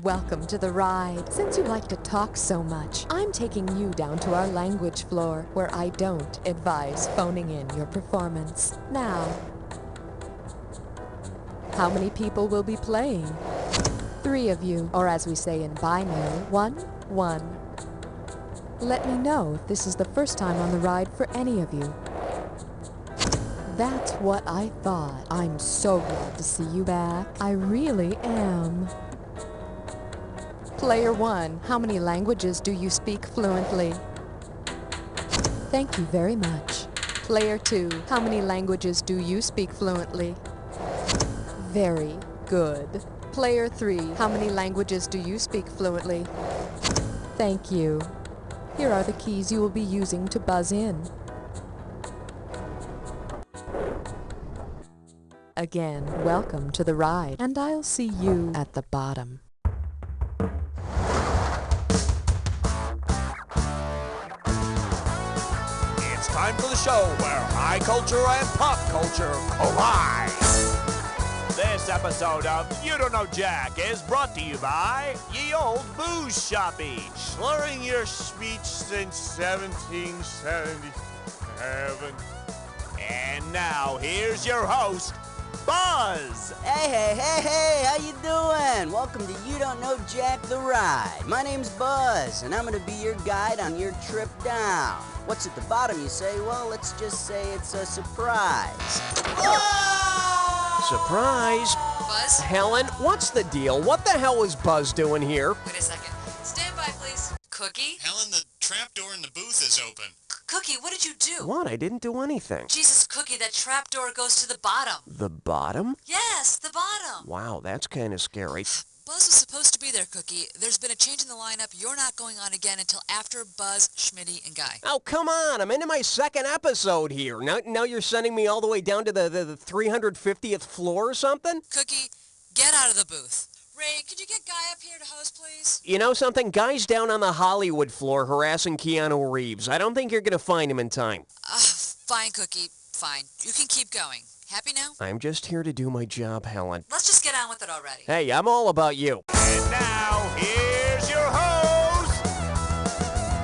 Welcome to the ride. Since you like to talk so much, I'm taking you down to our language floor, where I don't advise phoning in your performance. Now, how many people will be playing? 3 of you, or as we say in binary, 1, 1. Let me know if this is the first time on the ride for any of you. That's what I thought. I'm so glad to see you back. I really am. Player 1, how many languages do you speak fluently? Thank you very much. Player 2, how many languages do you speak fluently? Very good. Player 3, how many languages do you speak fluently? Thank you. Here are the keys you will be using to buzz in. Again, welcome to the ride, and I'll see you at the bottom. It's time for the show where high culture and pop culture collide. This episode of You Don't Know Jack is brought to you by Ye Old Booze Shoppy, slurring your speech since 1777. And now, here's your host, Buzz. Hey, how you doing? Welcome to You Don't Know Jack the Ride. My name's Buzz, and I'm going to be your guide on your trip down. What's at the bottom, you say? Well, let's just say it's a surprise. Surprise! Buzz? Helen, what's the deal? What the hell is Buzz doing here? Wait a second. Stand by, please. Cookie? Helen, the trapdoor in the booth is open. Cookie, what did you do? What? I didn't do anything. Jesus, Cookie, that trapdoor goes to the bottom. The bottom? Yes, the bottom. Wow, that's kind of scary. Buzz was supposed to be there, Cookie. There's been a change in the lineup. You're not going on again until after Buzz, Schmitty, and Guy. Oh, come on. I'm into my second episode here. Now you're sending me all the way down to the 350th floor or something? Cookie, get out of the booth. Ray, could you get Guy up here to host, please? You know something? Guy's down on the Hollywood floor harassing Keanu Reeves. I don't think you're going to find him in time. Fine, Cookie. Fine. You can keep going. Happy now? I'm just here to do my job, Helen. Let's just get on with it already. Hey, I'm all about you. And now, here's your host,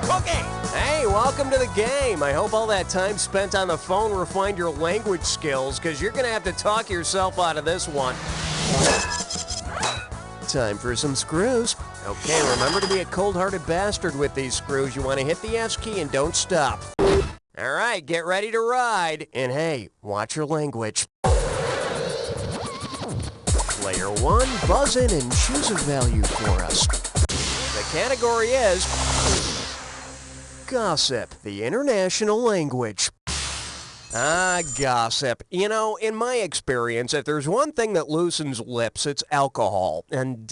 Cookie. Hey, welcome to the game. I hope all that time spent on the phone refined your language skills, because you're going to have to talk yourself out of this one. Time for some screws. Okay, remember to be a cold-hearted bastard with these screws. You want to hit the S key and don't stop. All right, get ready to ride. And hey, watch your language. Player 1, buzz in and choose a value for us. The category is gossip, the international language. Gossip. You know, in my experience, if there's one thing that loosens lips, it's alcohol. And,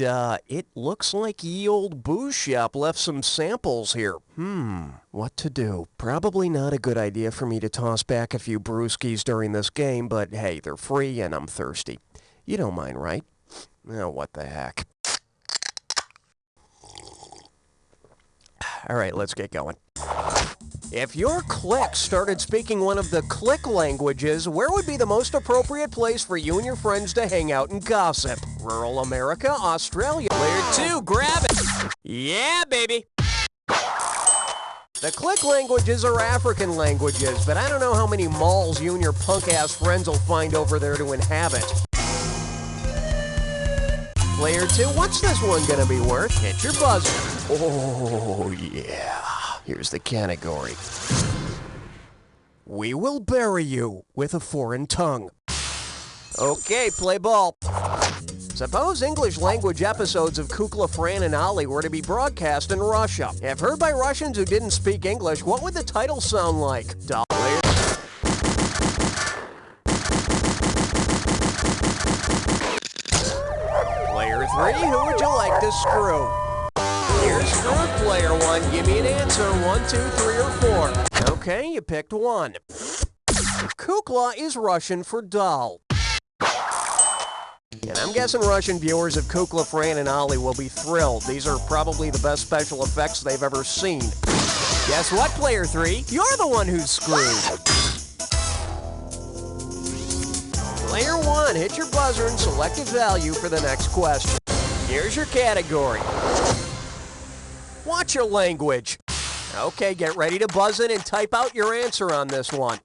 it looks like Ye Old Booze Shop left some samples here. What to do? Probably not a good idea for me to toss back a few brewskis during this game, but hey, they're free and I'm thirsty. You don't mind, right? Oh, what the heck. All right, let's get going. If your clique started speaking one of the clique languages, where would be the most appropriate place for you and your friends to hang out and gossip? Rural America, Australia. Player 2, grab it. Yeah, baby. The clique languages are African languages, but I don't know how many malls you and your punk-ass friends will find over there to inhabit. Player 2, what's this one gonna be worth? Hit your buzzer. Oh, yeah. Here's the category. We will bury you with a foreign tongue. Okay, play ball. Suppose English language episodes of Kukla, Fran, and Ollie were to be broadcast in Russia. If heard by Russians who didn't speak English, what would the title sound like? Player 3, who would you like to screw? Here's screw player 1. Give me an answer. 1, 2, 3, or 4. Okay, you picked 1. Kukla is Russian for doll. And I'm guessing Russian viewers of Kukla, Fran, and Ollie will be thrilled. These are probably the best special effects they've ever seen. Guess what, player 3? You're the one who's screwed. Player 1, hit your buzzer and select a value for the next question. Here's your category. Watch your language. Okay, get ready to buzz in and type out your answer on this one.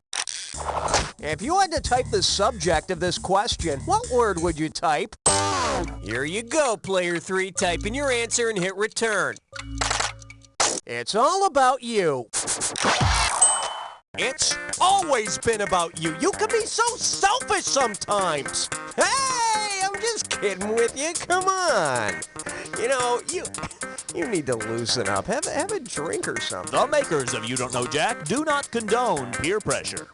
If you had to type the subject of this question, what word would you type? Here you go, player 3. Type in your answer and hit return. It's all about you. It's always been about you. You can be so selfish sometimes. Hey, I'm just kidding with you. Come on. You know, you need to loosen up. Have a drink or something. The makers of You Don't Know Jack do not condone peer pressure.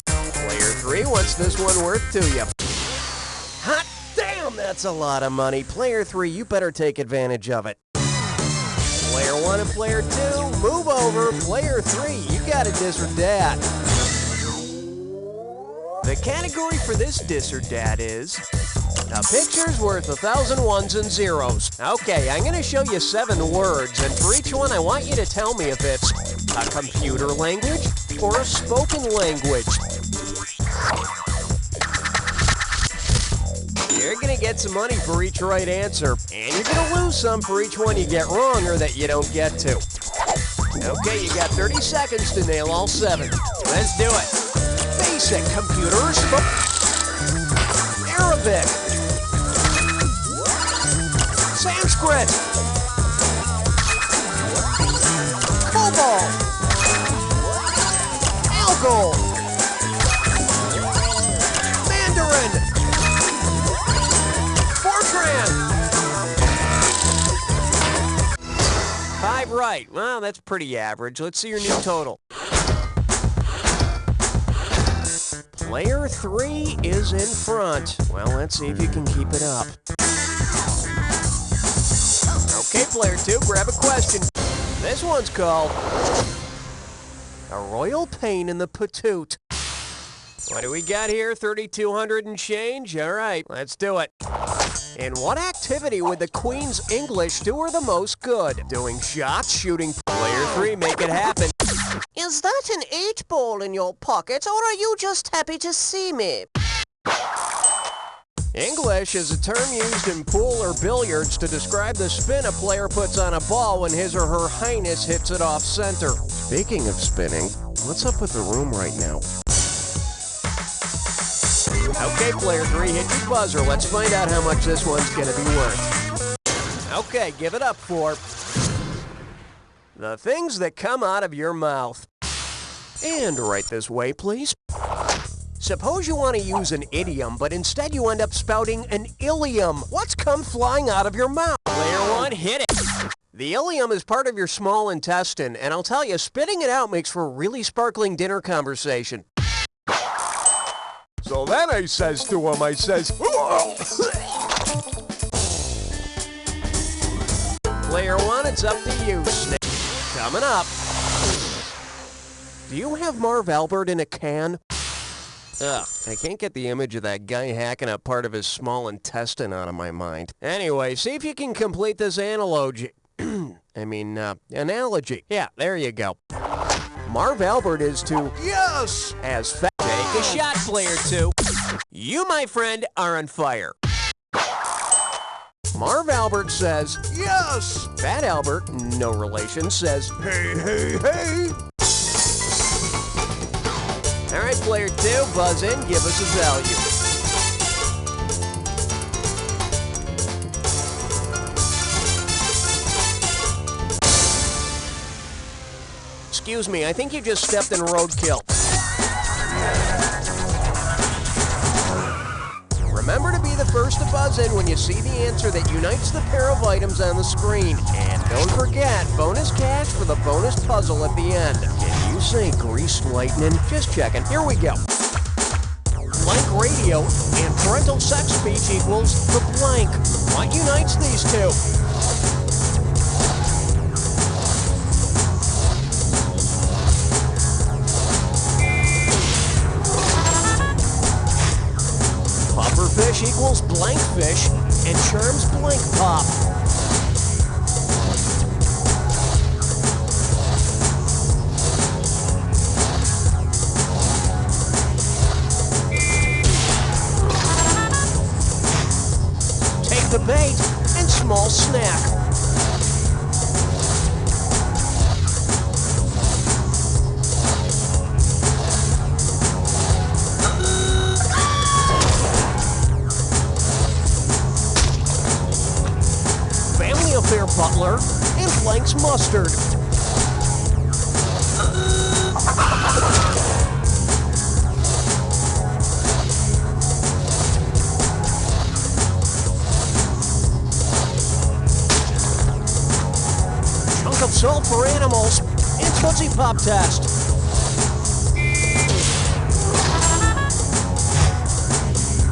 Player 3, what's this one worth to you? Hot damn, that's a lot of money. Player 3, you better take advantage of it. Player 1 and Player 2, move over. Player 3, you got a dis or dat. The category for this dis or dat is a picture's worth 1,000 ones and zeros. Okay, I'm going to show you 7 words, and for each one I want you to tell me if it's a computer language or a spoken language. You're going to get some money for each right answer, and you're going to lose some for each one you get wrong or that you don't get to. Okay, you got 30 seconds to nail all 7. Let's do it. Basic computers, Arabic, Sanskrit, Cobalt, Algol, Mandarin, Fortran. 5 right. Well, that's pretty average. Let's see your new total. Player 3 is in front. Well, let's see if you can keep it up. Okay, Player 2, grab a question. This one's called A Royal Pain in the Patoot. What do we got here? 3,200 and change? All right, let's do it. In what activity would the Queen's English do her the most good? Doing shots, shooting. Player 3, make it happen. Is that an 8-ball in your pocket, or are you just happy to see me? English is a term used in pool or billiards to describe the spin a player puts on a ball when his or her highness hits it off center. Speaking of spinning, what's up with the room right now? Okay, Player 3, hit your buzzer. Let's find out how much this one's going to be worth. Okay, give it up for the things that come out of your mouth. And right this way, please. Suppose you want to use an idiom, but instead you end up spouting an ilium. What's come flying out of your mouth? Player 1, hit it. The ilium is part of your small intestine, and I'll tell you, spitting it out makes for a really sparkling dinner conversation. So then I says to him, Player 1, it's up to you, Snake. Coming up. Do you have Marv Albert in a can? Ugh, I can't get the image of that guy hacking up part of his small intestine out of my mind. Anyway, see if you can complete this analogy. Analogy. Yeah, there you go. Marv Albert is to yes as fat. Take a shot, Player 2. You, my friend, are on fire. Marv Albert says yes. Fat Albert, no relation, says hey, hey, hey. All right, Player 2, buzz in, give us a value. Excuse me, I think you just stepped in roadkill. Remember to be the first to buzz in when you see the answer that unites the pair of items on the screen. And don't forget, bonus cash for the bonus puzzle at the end. Can you say greased lightning? Just checking. Here we go. Blank radio and parental sex speech equals the blank. What unites these two? Fish equals blank fish, and charms blank pop. debate, and small snack. Family affair butler, and Blank's mustard. Chunk of salt for animals, and Tootsie Pop test.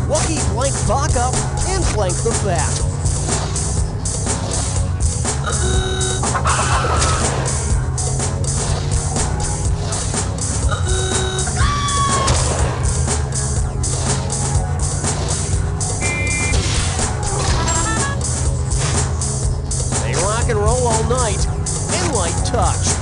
Wookie Blank vodka, and Blank the fat. They rock and roll all night, and light touch.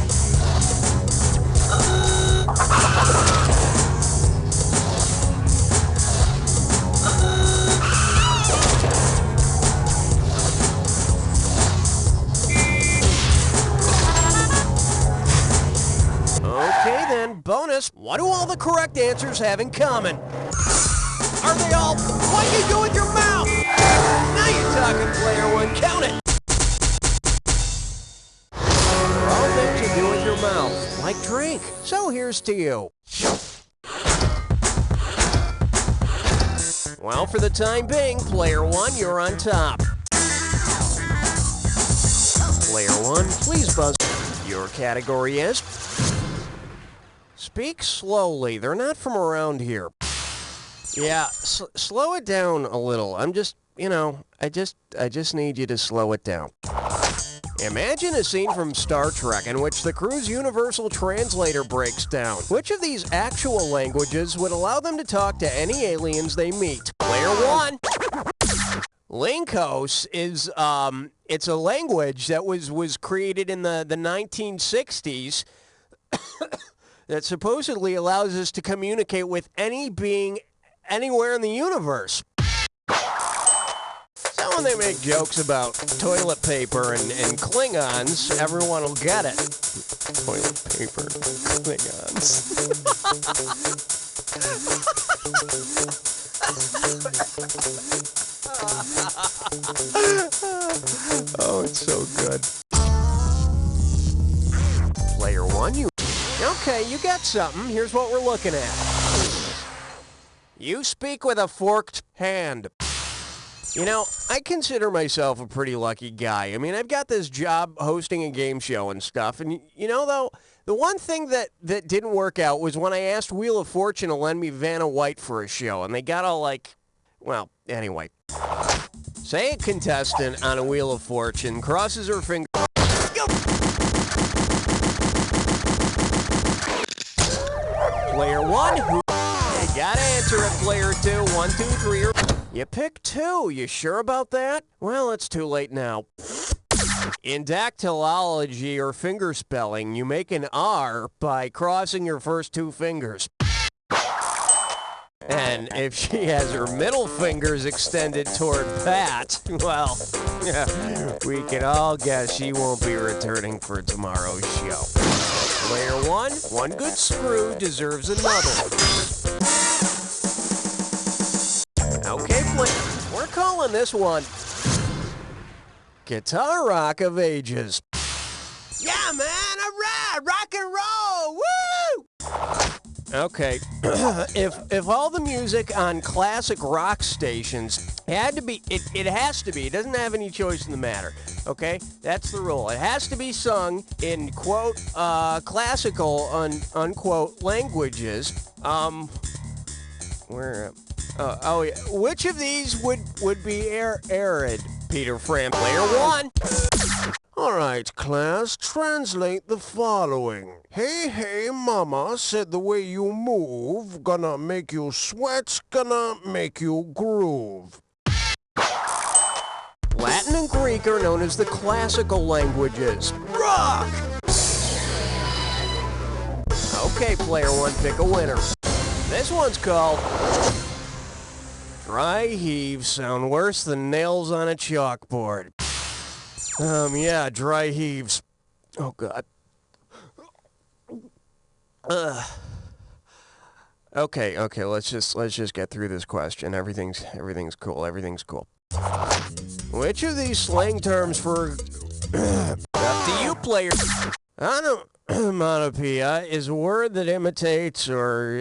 Okay then, bonus. What do all the correct answers have in common? Are they all, what do you do with your mouth? Now you're talking, player one, count it. They're all things you do with your mouth, like drink. So here's to you. Well, for the time being, player one, you're on top. Player one, please buzz. Your category is... Speak slowly. They're not from around here. Yeah, slow it down a little. I'm just, I just need you to slow it down. Imagine a scene from Star Trek in which the crew's universal translator breaks down. Which of these actual languages would allow them to talk to any aliens they meet? Player one. Linkos is, it's a language that was created in the 1960s that supposedly allows us to communicate with any being anywhere in the universe. So when they make jokes about toilet paper and Klingons, everyone will get it. Toilet paper, Klingons. Oh, it's so good. Player one, you... Okay, you got something. Here's what we're looking at. You speak with a forked hand. I consider myself a pretty lucky guy. I mean, I've got this job hosting a game show and stuff. And, though, the one thing that didn't work out was when I asked Wheel of Fortune to lend me Vanna White for a show. And they got all like, well, anyway. Say a contestant on a Wheel of Fortune crosses her finger. Player one, you gotta answer it, player two. 1, 2, 3. You picked two. You sure about that? Well, it's too late now. In dactylology or finger spelling, you make an R by crossing your first two fingers. And if she has her middle fingers extended toward Pat, well, we can all guess she won't be returning for tomorrow's show. Player one good screw deserves another. Okay, we're calling this one Guitar Rock of Ages. Yeah, man, all right, rock and roll, woo! Okay, if all the music on classic rock stations had to be, it has to be, it doesn't have any choice in the matter, okay? That's the rule. It has to be sung in, quote, classical, unquote, languages. Which of these would be arid, Peter Fran? Player one. All right, class, translate the following. Hey, hey, mama said the way you move, gonna make you sweat, gonna make you groove. Latin and Greek are known as the classical languages. Rock! Okay, player one, pick a winner. This one's called Dry heaves sound worse than nails on a chalkboard. Yeah, dry heaves. Oh, God. Okay, let's just get through this question. Everything's cool. Which of these slang terms for up to you, player? Onomatopoeia is a word that imitates or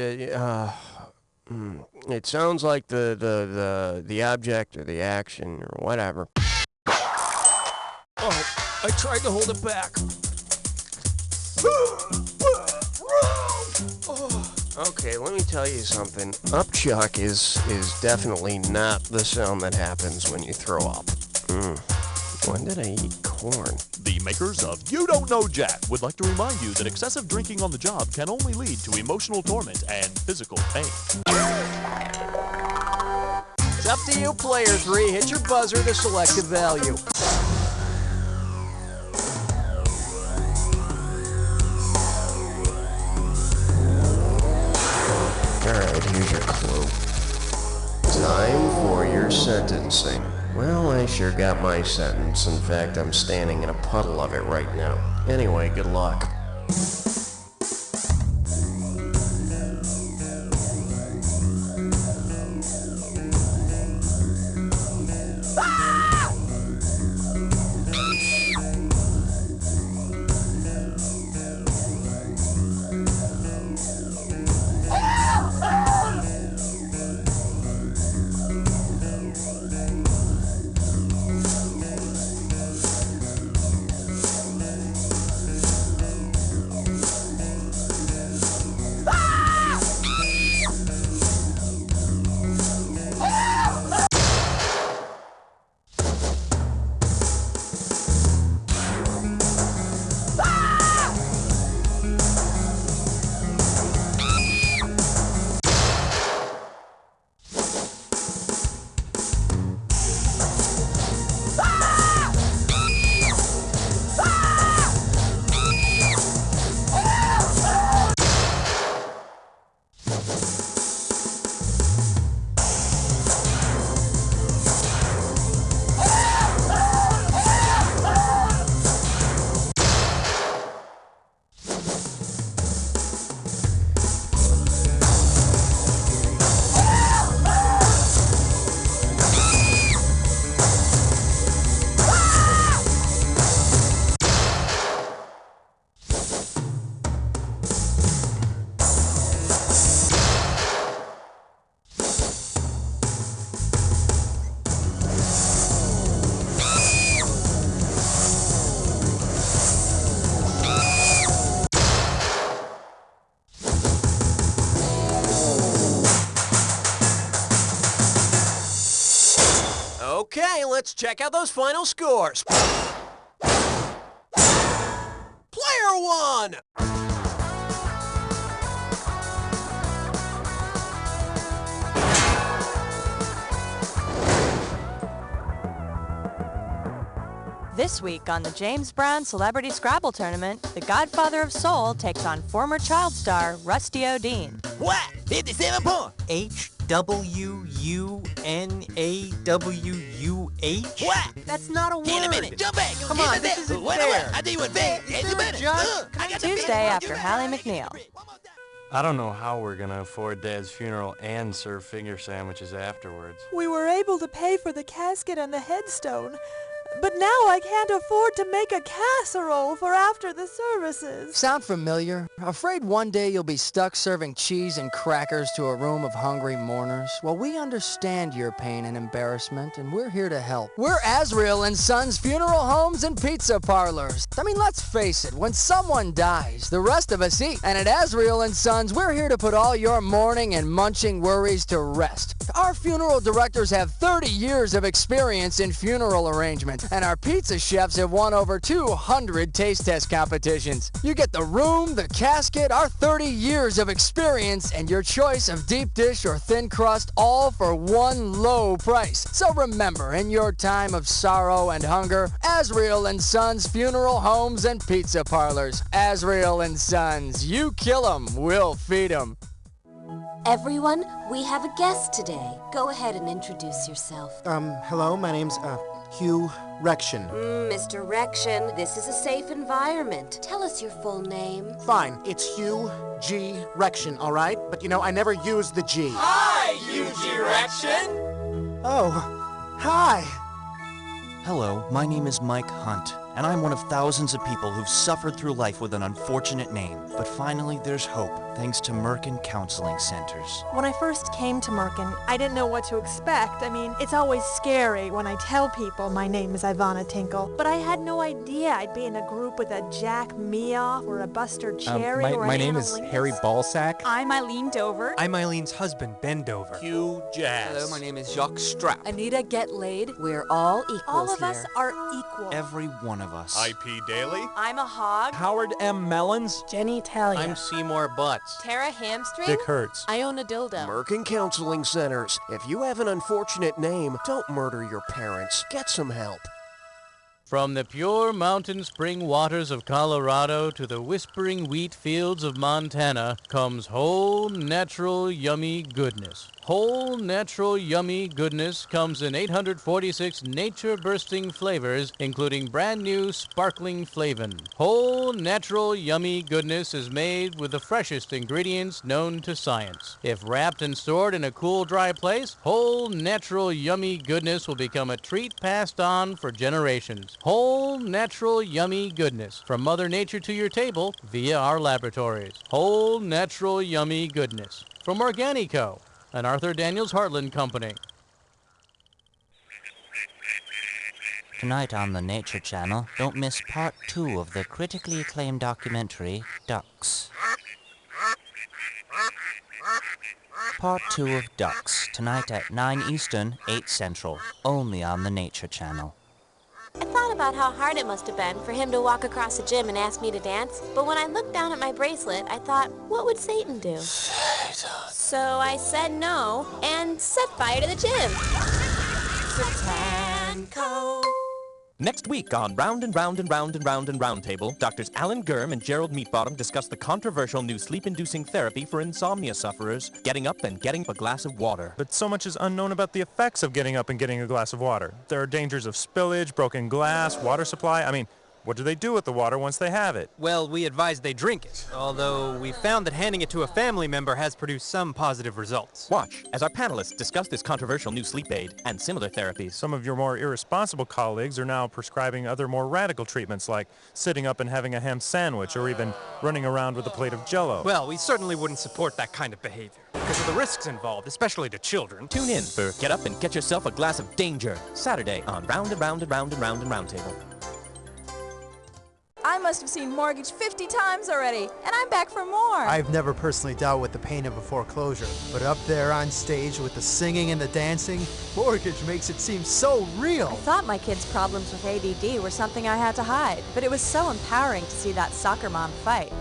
it sounds like the object or the action or whatever. Oh, I tried to hold it back. Okay, let me tell you something. Upchuck is definitely not the sound that happens when you throw up. When did I eat corn? The makers of You Don't Know Jack would like to remind you that excessive drinking on the job can only lead to emotional torment and physical pain. It's up to you, player 3. Hit your buzzer to select a value. Alright, here's your clue. Time for your sentencing. Well, I sure got my sentence. In fact, I'm standing in a puddle of it right now. Anyway, good luck. Okay, let's check out those final scores. Player 1! This week on the James Brown Celebrity Scrabble Tournament, the Godfather of Soul takes on former child star Rusty O'Dean. What? 57 points. HWUNAWUH? What? That's not a word. In a minute. Jump back. Come on, this isn't What? fair. I think you went fair. It's a minute. I got the Tuesday feeling. after Hallie McNeil. I don't know how we're gonna afford Dad's funeral and serve finger sandwiches afterwards. We were able to pay for the casket and the headstone, but now I can't afford to make a casserole for after the services. Sound familiar? Afraid one day you'll be stuck serving cheese and crackers to a room of hungry mourners? Well, we understand your pain and embarrassment, and we're here to help. We're Azrael and Sons Funeral Homes and Pizza Parlors. I mean, let's face it, when someone dies, the rest of us eat. And at Azrael and Sons, we're here to put all your mourning and munching worries to rest. Our funeral directors have 30 years of experience in funeral arrangement, and our pizza chefs have won over 200 taste test competitions. You get the room, the casket, our 30 years of experience, and your choice of deep dish or thin crust, all for one low price. So remember, in your time of sorrow and hunger, Azrael and Sons Funeral Homes and Pizza Parlors. Azrael and Sons, you kill 'em, we'll feed 'em. Everyone, we have a guest today. Go ahead and introduce yourself. Hello, my name's, Hugh Rection. Mr. Rection, this is a safe environment. Tell us your full name. Fine, it's Hugh G. Rection, all right? But, you know, I never used the G. Hi, G. Rection! Oh, hi. Hello, my name is Mike Hunt, and I'm one of thousands of people who've suffered through life with an unfortunate name. But finally, there's hope, thanks to Merkin Counseling Centers. When I first came to Merkin, I didn't know what to expect. I mean, it's always scary when I tell people my name is Ivana Tinkle, but I had no idea I'd be in a group with a Jack Meoff or a Buster Cherry or my an name Anna is Lingus. Harry Ballsack. I'm Eileen Dover. I'm Eileen's husband, Ben Dover. Hugh Jazz. Hello, my name is Jacques Strap. Anita Get Laid. We're all equals All of here. us are equal. Every one of us. IP Daily. I'm a hog. Howard M. Mellons. Jenny Talia. I'm Seymour Butts. Tara Hamstring. Dick Hertz. I own a dildo. Merkin Counseling Centers. If you have an unfortunate name, don't murder your parents. Get some help. From the pure mountain spring waters of Colorado to the whispering wheat fields of Montana comes whole, natural, yummy goodness. Whole, natural, yummy goodness comes in 846 nature-bursting flavors, including brand new sparkling flavin. Whole, natural, yummy goodness is made with the freshest ingredients known to science. If wrapped and stored in a cool, dry place, whole, natural, yummy goodness will become a treat passed on for generations. Whole, natural, yummy goodness from Mother Nature to your table via our laboratories. Whole, natural, yummy goodness from Organico, an Arthur Daniels Heartland company. Tonight on the Nature Channel, don't miss part 2 of the critically acclaimed documentary, Ducks. Part 2 of Ducks, tonight at 9 Eastern, 8 Central, only on the Nature Channel. I thought about how hard it must have been for him to walk across the gym and ask me to dance, but when I looked down at my bracelet, I thought, what would Satan do? So I said no and set fire to the gym. Satanco. Next week on Round and Round and Round and Round and Round Table, Doctors Alan Gurm and Gerald Meatbottom discuss the controversial new sleep-inducing therapy for insomnia sufferers, getting up and getting a glass of water. But so much is unknown about the effects of getting up and getting a glass of water. There are dangers of spillage, broken glass, water supply. I mean, what do they do with the water once they have it? Well, we advise they drink it, although we found that handing it to a family member has produced some positive results. Watch as our panelists discuss this controversial new sleep aid and similar therapies. Some of your more irresponsible colleagues are now prescribing other more radical treatments like sitting up and having a ham sandwich or even running around with a plate of Jell-O. Well, we certainly wouldn't support that kind of behavior because of the risks involved, especially to children. Tune in for Get Up and Get Yourself a Glass of Danger, Saturday on Round and Round and Round and Round and Round Table. I must have seen Mortgage 50 times already, and I'm back for more. I've never personally dealt with the pain of a foreclosure, but up there on stage with the singing and the dancing, Mortgage makes it seem so real. I thought my kids' problems with ADD were something I had to hide, but it was so empowering to see that soccer mom fight.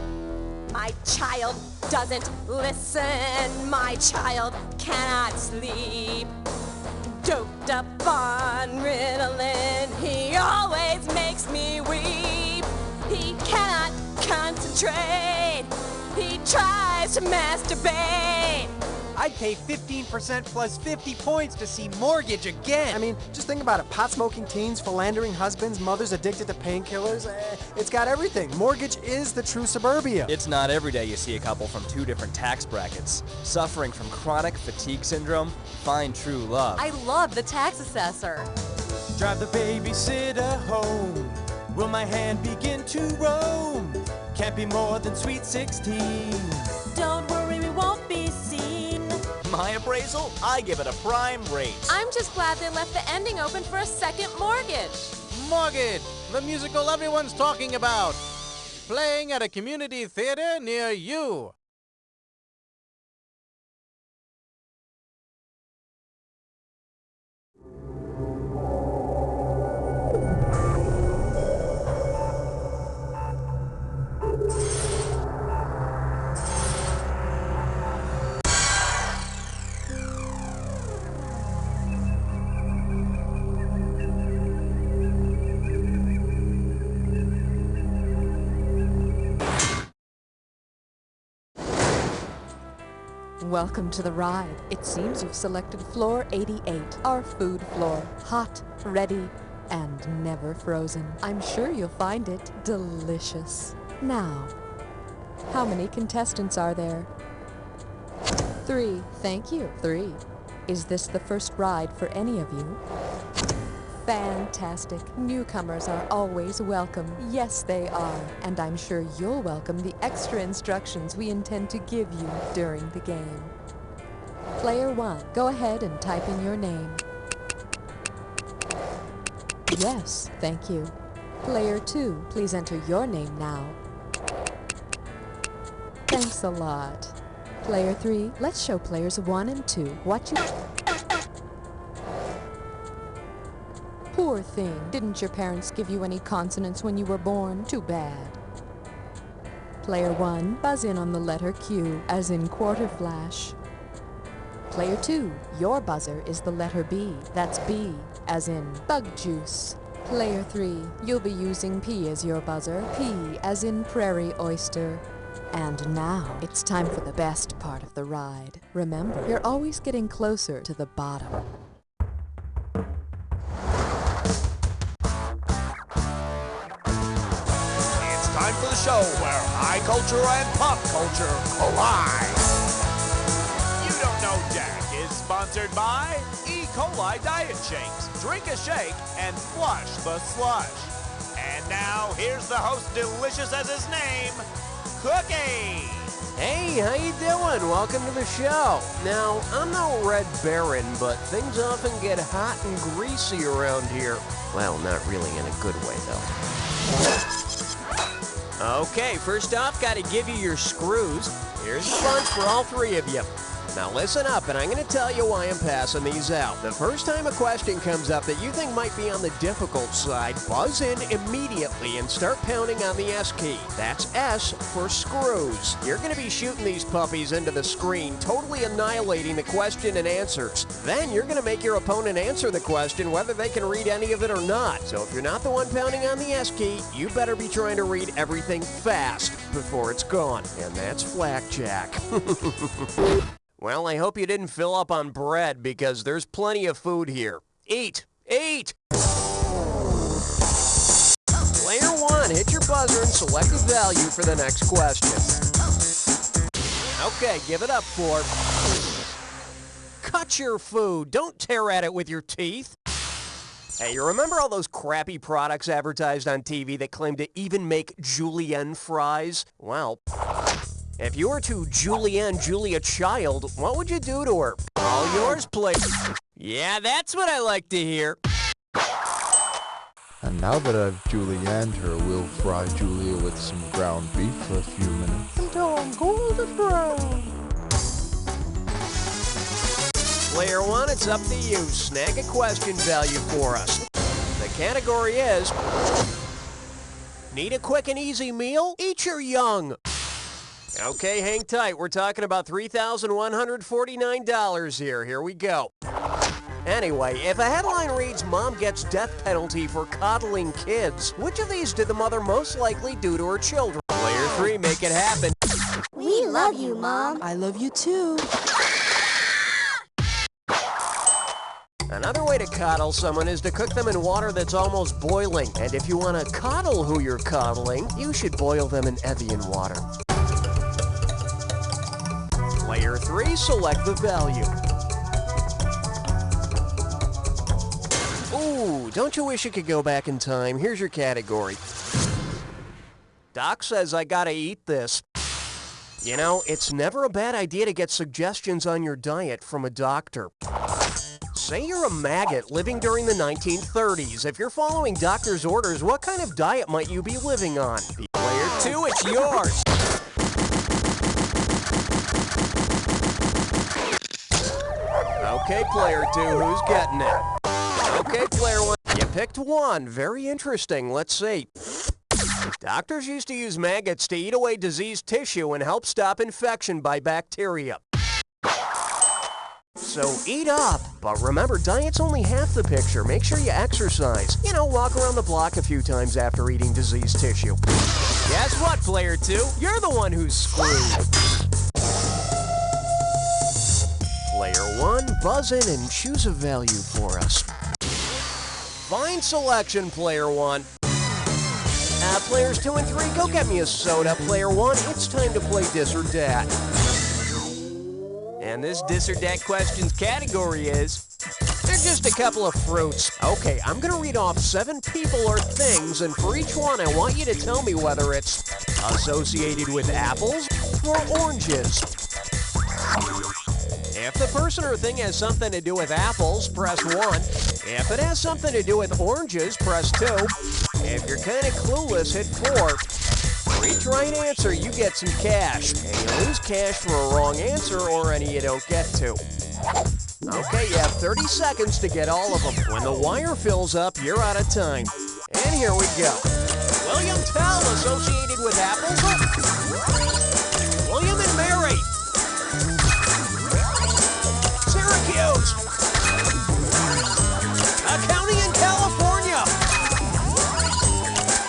My child doesn't listen. My child cannot sleep. Doped up on Ritalin, he always makes me weep. He cannot concentrate. He tries to masturbate. I'd pay 15% plus 50 points to see Mortgage again. I mean, just think about it. Pot-smoking teens, philandering husbands, mothers addicted to painkillers. It's got everything. Mortgage is the true suburbia. It's not every day you see a couple from 2 different tax brackets, suffering from chronic fatigue syndrome, find true love. I love the tax assessor. Drive the babysitter home. Will my hand begin to roam? Can't be more than sweet 16. Don't worry, we won't be seen. My appraisal? I give it a prime rate. I'm just glad they left the ending open for a second mortgage. Mortgage, the musical everyone's talking about. Playing at a community theater near you. Welcome to the ride. It seems you've selected floor 88, our food floor. Hot, ready, and never frozen. I'm sure you'll find it delicious. Now, how many contestants are there? 3. Thank you. 3. Is this the first ride for any of you? Fantastic. Newcomers are always welcome. Yes, they are. And I'm sure you'll welcome the extra instructions we intend to give you during the game. Player 1, go ahead and type in your name. Yes, thank you. Player 2, please enter your name now. Thanks a lot. Player 3, let's show players 1 and 2 what you... Poor thing. Didn't your parents give you any consonants when you were born? Too bad. Player 1, buzz in on the letter Q, as in quarter flash. Player 2, your buzzer is the letter B. That's B, as in bug juice. Player 3, you'll be using P as your buzzer. P, as in prairie oyster. And now, it's time for the best part of the ride. Remember, you're always getting closer to the bottom. Time for the show where high culture and pop culture collide. You Don't Know Jack is sponsored by E. coli Diet Shakes. Drink a shake and flush the slush. And now, here's the host, delicious as his name, Cookie. Hey, how you doing? Welcome to the show. Now, I'm no Red Baron, but things often get hot and greasy around here. Well, not really in a good way, though. Okay, first off, gotta give you your screws. Here's a bunch for all 3 of you. Now listen up, and I'm gonna tell you why I'm passing these out. The first time a question comes up that you think might be on the difficult side, buzz in immediately and start pounding on the S key. That's S for screws. You're gonna be shooting these puppies into the screen, totally annihilating the question and answers. Then you're gonna make your opponent answer the question whether they can read any of it or not. So if you're not the one pounding on the S key, you better be trying to read everything fast before it's gone. And that's Blackjack. Well, I hope you didn't fill up on bread because there's plenty of food here. Eat! Eat! Player 1, hit your buzzer and select the value for the next question. Okay, give it up for... Cut your food. Don't tear at it with your teeth. Hey, you remember all those crappy products advertised on TV that claim to even make julienne fries? Well... if you were to Julienne Julia Child, what would you do to her? All yours, please. Yeah, that's what I like to hear. And now that I've julienned her, we'll fry Julia with some ground beef for a few minutes. Until I'm golden brown. Player 1, it's up to you. Snag a question value for us. The category is... need a quick and easy meal? Eat your young. Okay, hang tight. We're talking about $3,149 here. Here we go. Anyway, if a headline reads, Mom gets death penalty for coddling kids, which of these did the mother most likely do to her children? Player 3, make it happen. We love you, Mom. I love you too. Another way to coddle someone is to cook them in water that's almost boiling. And if you want to coddle who you're coddling, you should boil them in Evian water. Player 3, select the value. Ooh, don't you wish you could go back in time? Here's your category. Doc says I gotta eat this. You know, it's never a bad idea to get suggestions on your diet from a doctor. Say you're a maggot living during the 1930s. If you're following doctor's orders, what kind of diet might you be living on? Player 2, it's yours. Okay, Player 2, who's getting it? Okay, Player 1, you picked 1. Very interesting. Let's see. Doctors used to use maggots to eat away diseased tissue and help stop infection by bacteria. So eat up. But remember, diet's only half the picture. Make sure you exercise. You know, walk around the block a few times after eating diseased tissue. Guess what, Player 2? You're the one who's screwed. Player 1, buzz in and choose a value for us. Fine selection, Player 1. Players 2 and 3, go get me a soda. Player 1, it's time to play Dis or Dat. And this Dis or Dat questions category is... they're just a couple of fruits. Okay, I'm gonna read off 7 people or things, and for each one, I want you to tell me whether it's associated with apples or oranges. If the person or thing has something to do with apples, press 1. If it has something to do with oranges, press 2. If you're kind of clueless, hit 4. For each right answer, you get some cash, and you lose cash for a wrong answer or any you don't get to. Okay, you have 30 seconds to get all of them. When the wire fills up, you're out of time. And here we go. William Tell, associated with apples. William and Mary. Syracuse. A county in California.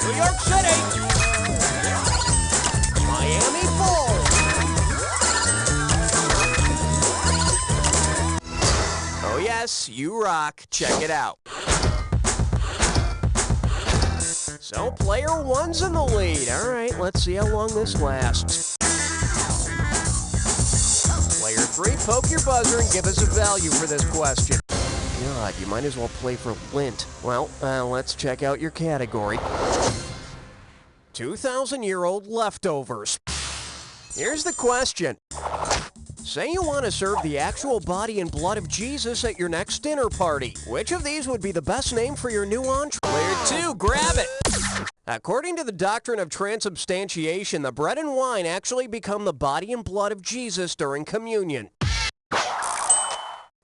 New York City. Miami Falls. Oh yes, you rock. Check it out. So player 1's in the lead. All right, let's see how long this lasts. Player 3, poke your buzzer and give us a value for this question. God, you might as well play for lint. Well, let's check out your category. 2,000-year-old leftovers. Here's the question. Say you want to serve the actual body and blood of Jesus at your next dinner party. Which of these would be the best name for your new entree? Player 2, grab it! According to the doctrine of transubstantiation, the bread and wine actually become the body and blood of Jesus during communion.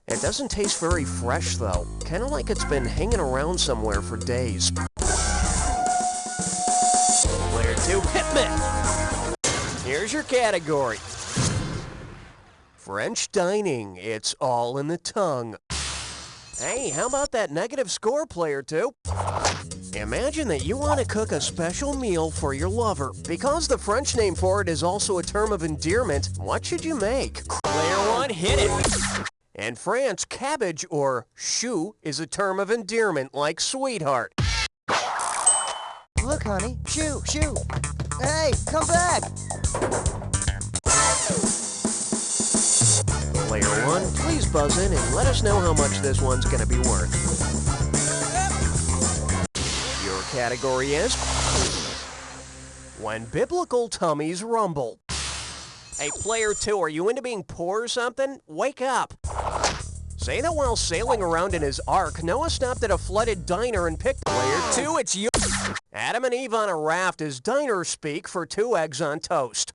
It doesn't taste very fresh, though. Kind of like it's been hanging around somewhere for days. Player 2, hit me! Here's your category. French dining, it's all in the tongue. Hey, how about that negative score, Player 2? Imagine that you want to cook a special meal for your lover. Because the French name for it is also a term of endearment, what should you make? Player 1, hit it! In France, cabbage or chou is a term of endearment like sweetheart. Look, honey, chou. Hey, come back! Player 1, please buzz in and let us know how much this one's going to be worth. Your category is when biblical tummies rumble. Hey, Player 2, are you into being poor or something? Wake up. Say that while sailing around in his ark, Noah stopped at a flooded diner and picked... Player 2, it's you. Adam and Eve on a raft is diner speak for 2 eggs on toast.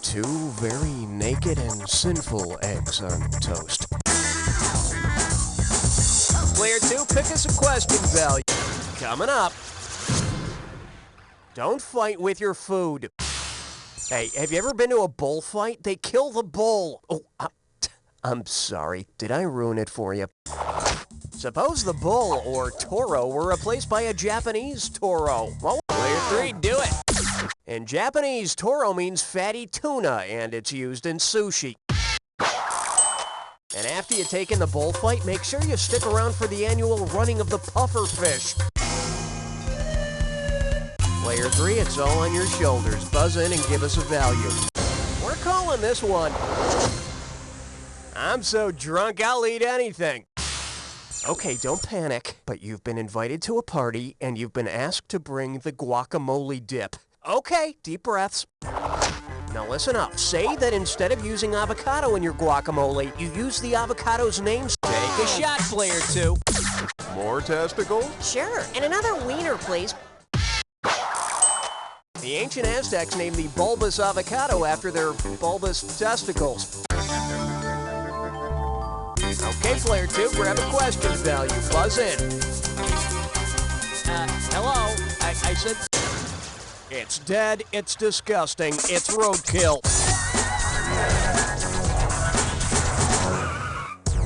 2 very naked and sinful eggs on toast. Player 2, pick us a question value. Coming up. Don't fight with your food. Hey, have you ever been to a bullfight? They kill the bull. Oh, I'm sorry. Did I ruin it for you? Suppose the bull, or toro, were replaced by a Japanese toro. Well, Player 3, do it. In Japanese, toro means fatty tuna, and it's used in sushi. And after you take in the bullfight, make sure you stick around for the annual running of the puffer fish. Player 3, it's all on your shoulders. Buzz in and give us a value. We're calling this one. I'm so drunk I'll eat anything. Okay, don't panic, but you've been invited to a party and you've been asked to bring the guacamole dip. Okay, deep breaths. Now listen up. Say that instead of using avocado in your guacamole, you use the avocado's name. Take a shot, Player 2. More testicles? Sure, and another wiener, please. The ancient Aztecs named the bulbous avocado after their bulbous testicles. Okay, Player 2, grab a question value. Buzz in. Hello? I said... It's dead, it's disgusting, it's roadkill.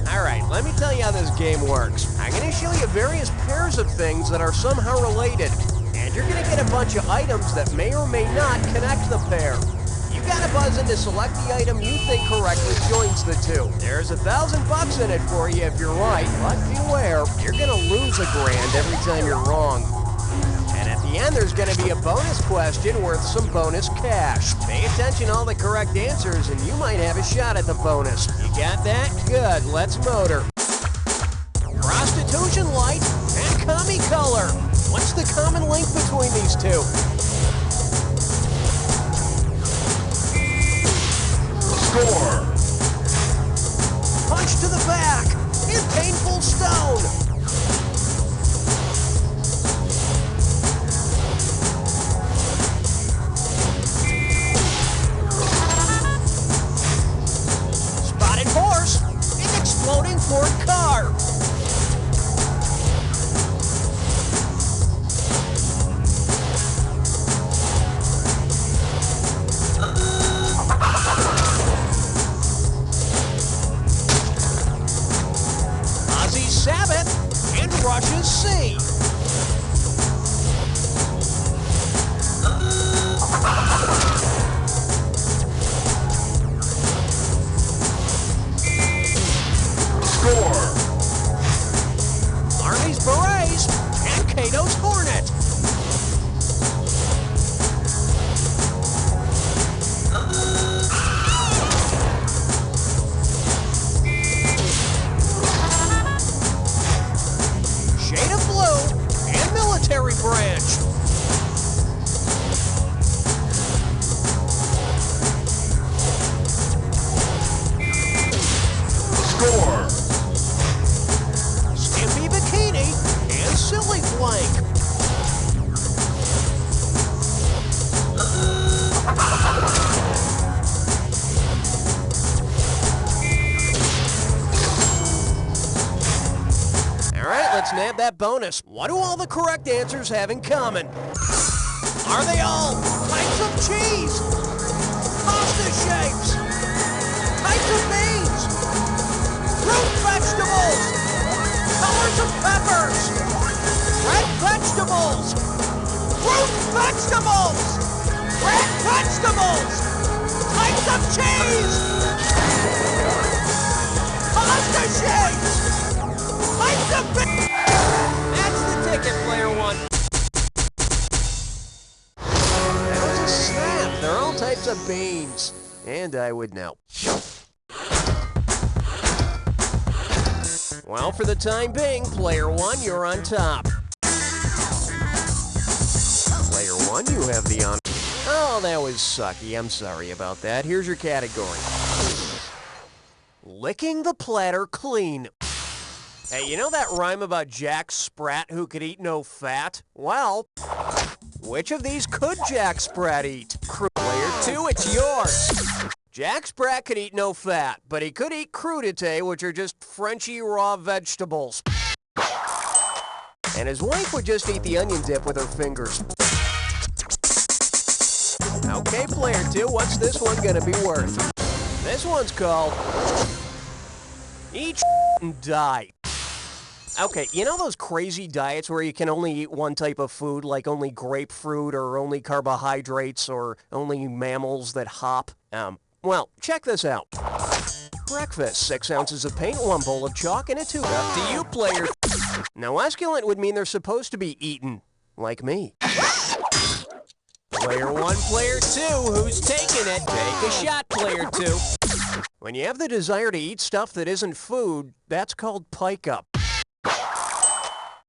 Alright, let me tell you how this game works. I'm going to show you various pairs of things that are somehow related. And you're going to get a bunch of items that may or may not connect the pair. You gotta buzz in to select the item you think correctly joins the two. There's $1,000 in it for you if you're right, but beware, you're gonna lose $1,000 every time you're wrong. And at the end, there's gonna be a bonus question worth some bonus cash. Pay attention to all the correct answers, and you might have a shot at the bonus. You got that? Good, let's motor. Prostitution light and commie color. What's the common link between these two? Score. Punch to the back in painful stone. Spotted horse in exploding Ford car. Sabbath and Russia's sea. Score. Army's berets and Cato's hornet. Military branch. Score. Skimpy bikini and silly flank. Let's nab that bonus. What do all the correct answers have in common? Are they all types of cheese? Pasta shapes? Types of beans? Root vegetables? Colors of peppers? Red vegetables? Root vegetables? Red vegetables? Types of cheese? Pasta shapes? Types of beans? That's the ticket, player one. That was a snap. They're all types of beans. And I would know. Well, for the time being, player one, you're on top. Player one, you have the honor. Oh, that was sucky. I'm sorry about that. Here's your category. Licking the platter clean. Hey, you know that rhyme about Jack Sprat who could eat no fat? Well, which of these could Jack Sprat eat? Player two, it's yours. Jack Sprat could eat no fat, but he could eat crudités, which are just Frenchy raw vegetables. And his wife would just eat the onion dip with her fingers. Okay, player two, what's this one gonna be worth? This one's called Eat and Die. Okay, you know those crazy diets where you can only eat one type of food, like only grapefruit or only carbohydrates or only mammals that hop? Well, check this out. Breakfast, 6 ounces of paint, 1 bowl of chalk, and a 2. Up to you, player. Now, esculent would mean they're supposed to be eaten, like me. Player one, player two, who's taking it? Take a shot, player two. When you have the desire to eat stuff that isn't food, that's called pike up.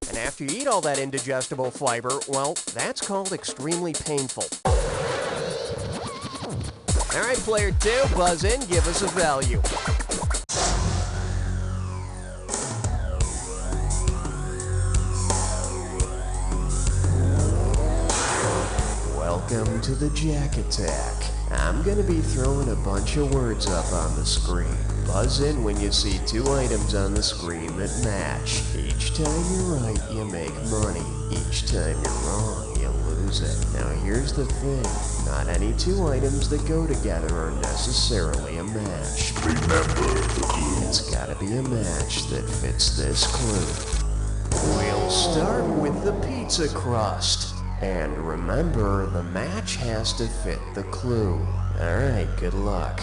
And after you eat all that indigestible fiber, well, that's called extremely painful. All right, player two, buzz in, give us a value. Welcome to the Jack Attack. I'm gonna be throwing a bunch of words up on the screen. Buzz in when you see 2 items on the screen that match. Each time you're right, you make money. Each time you're wrong, you lose it. Now here's the thing. Not any 2 items that go together are necessarily a match. Remember the clue. It's gotta be a match that fits this clue. We'll start with the pizza crust. And remember, the match has to fit the clue. Alright, good luck.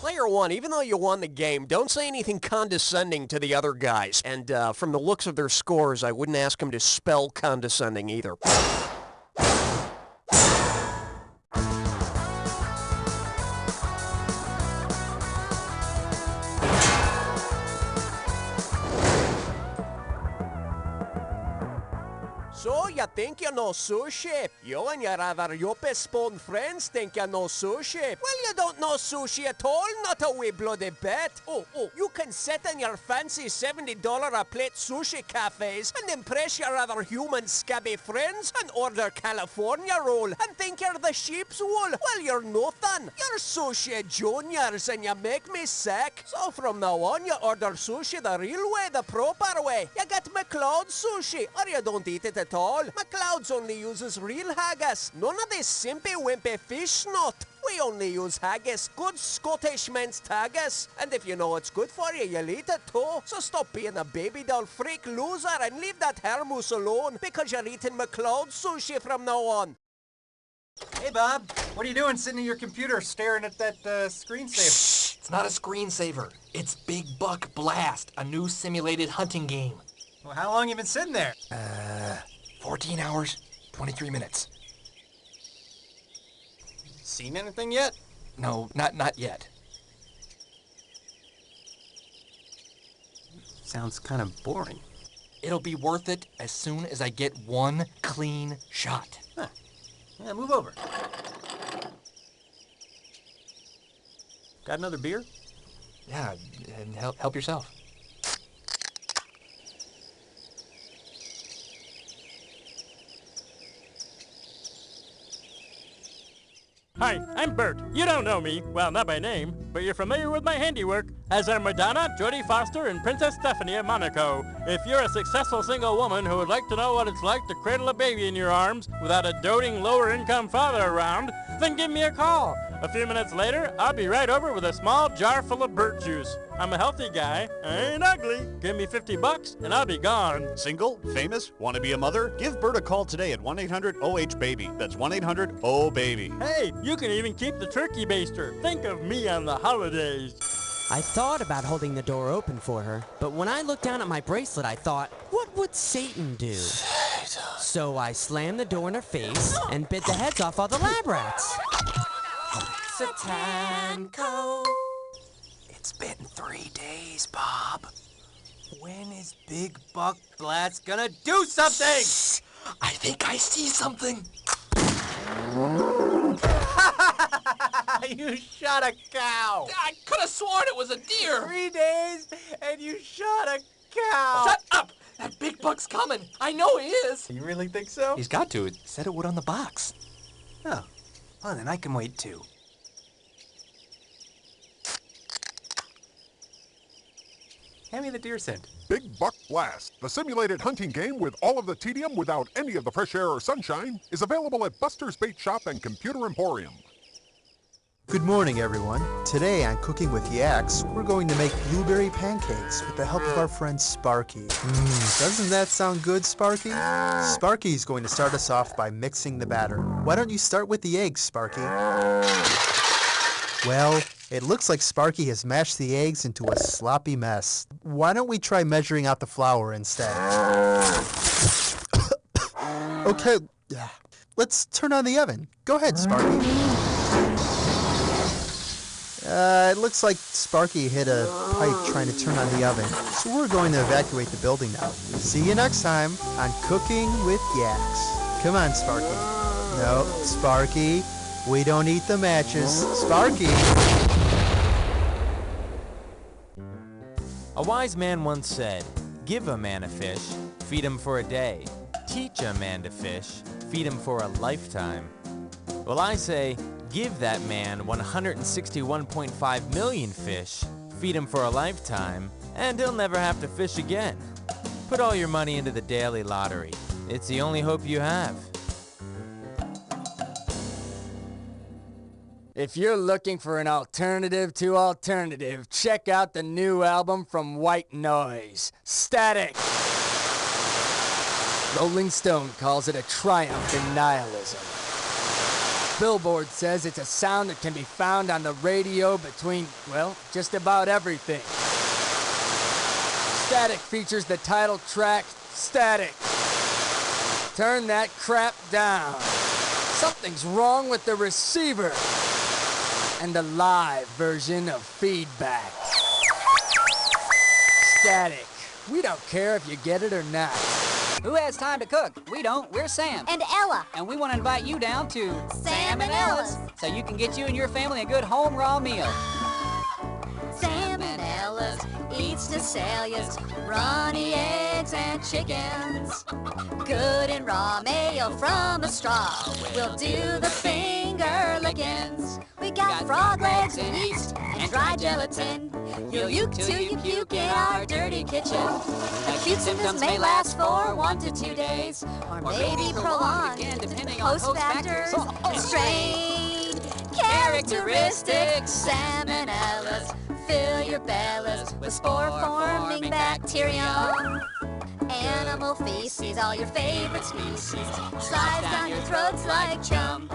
Player one, even though you won the game, don't say anything condescending to the other guys. And from the looks of their scores, I wouldn't ask them to spell condescending either. So, you think you know sushi? You and your other Yope-spawn friends think you know sushi. Well, you don't know sushi at all, not a wee bloody bit. Oh, you can sit in your fancy $70 a plate sushi cafes and impress your other human scabby friends and order California roll and think you're the sheep's wool. Well, you're nothing. You're sushi juniors and you make me sick. So from now on, you order sushi the real way, the proper way. You get McLeod sushi, or you don't eat it at all. McLeod's only uses real haggis. None of this simpy wimpy fish snot. We only use haggis. Good Scottish minced haggis. And if you know it's good for you, you'll eat it too. So stop being a baby doll freak loser and leave that hair mousse alone because you're eating McLeod sushi from now on. Hey, Bob. What are you doing sitting at your computer staring at that screensaver? It's not a screensaver. It's Big Buck Blast, a new simulated hunting game. Well, how long you been sitting there? 14 hours, 23 minutes. Seen anything yet? No, not yet. Sounds kind of boring. It'll be worth it as soon as I get one clean shot. Huh. Yeah, move over. Got another beer? Yeah, and help yourself. Hi, I'm Bert. You don't know me, well, not by name, but you're familiar with my handiwork, as are Madonna, Jodie Foster, and Princess Stephanie of Monaco. If you're a successful single woman who would like to know what it's like to cradle a baby in your arms without a doting lower-income father around, then give me a call. A few minutes later, I'll be right over with a small jar full of Bert juice. I'm a healthy guy. I ain't ugly. Give me $50 and I'll be gone. Single? Famous? Want to be a mother? Give Bert a call today at 1-800-OH-BABY. That's 1-800-O-BABY. Hey, you can even keep the turkey baster. Think of me on the holidays. I thought about holding the door open for her, but when I looked down at my bracelet, I thought, what would Satan do? So I slammed the door in her face and bit the heads off all the lab rats. Satanko. It's been 3 days, Bob. When is Big Buck Blast gonna do something? I think I see something. You shot a cow. I could have sworn it was a deer. 3 days and you shot a cow. Shut up! That Big Buck's coming. I know he is. You really think so? He's got to. It said it would on the box. Oh, well then I can wait too. Hand me the deer scent. Big Buck Blast, the simulated hunting game with all of the tedium without any of the fresh air or sunshine, is available at Buster's Bait Shop and Computer Emporium. Good morning, everyone. Today on Cooking with Yaks, we're going to make blueberry pancakes with the help of our friend Sparky. Doesn't that sound good, Sparky? Sparky's going to start us off by mixing the batter. Why don't you start with the eggs, Sparky? Well, it looks like Sparky has mashed the eggs into a sloppy mess. Why don't we try measuring out the flour instead? Okay, let's turn on the oven. Go ahead, Sparky. It looks like Sparky hit a pipe trying to turn on the oven, so we're going to evacuate the building now. See you next time on Cooking with Yaks. Come on, Sparky. No, Sparky, we don't eat the matches. Sparky! A wise man once said, give a man a fish, feed him for a day. Teach a man to fish, feed him for a lifetime. Well, I say, give that man 161.5 million fish, feed him for a lifetime, and he'll never have to fish again. Put all your money into the daily lottery. It's the only hope you have. If you're looking for an alternative to alternative, check out the new album from White Noise, Static. Rolling Stone calls it a triumph in nihilism. Billboard says it's a sound that can be found on the radio between, well, just about everything. Static features the title track, Static. Turn that crap down. Something's wrong with the receiver. And the live version of Feedback. Static. We don't care if you get it or not. Who has time to cook? We don't. We're Sam. And Ella. And we want to invite you down to Sam and Ella's. so you can get you and your family a good home raw meal. Sam and Ella's eats to Celia's runny eggs and chickens. Good and raw mayo from a straw. We'll do the finger lickings. We got frog legs and yeast and dry gelatin. You'll uke till you puke in our dirty kitchen. Acute symptoms may last for 1 to 2 days, or maybe prolonged, depending on host factors and strain characteristics. Salmonellas fill your bellas with spore-forming bacterium. Animal feces, all your favorite species, slides down your throats like chum.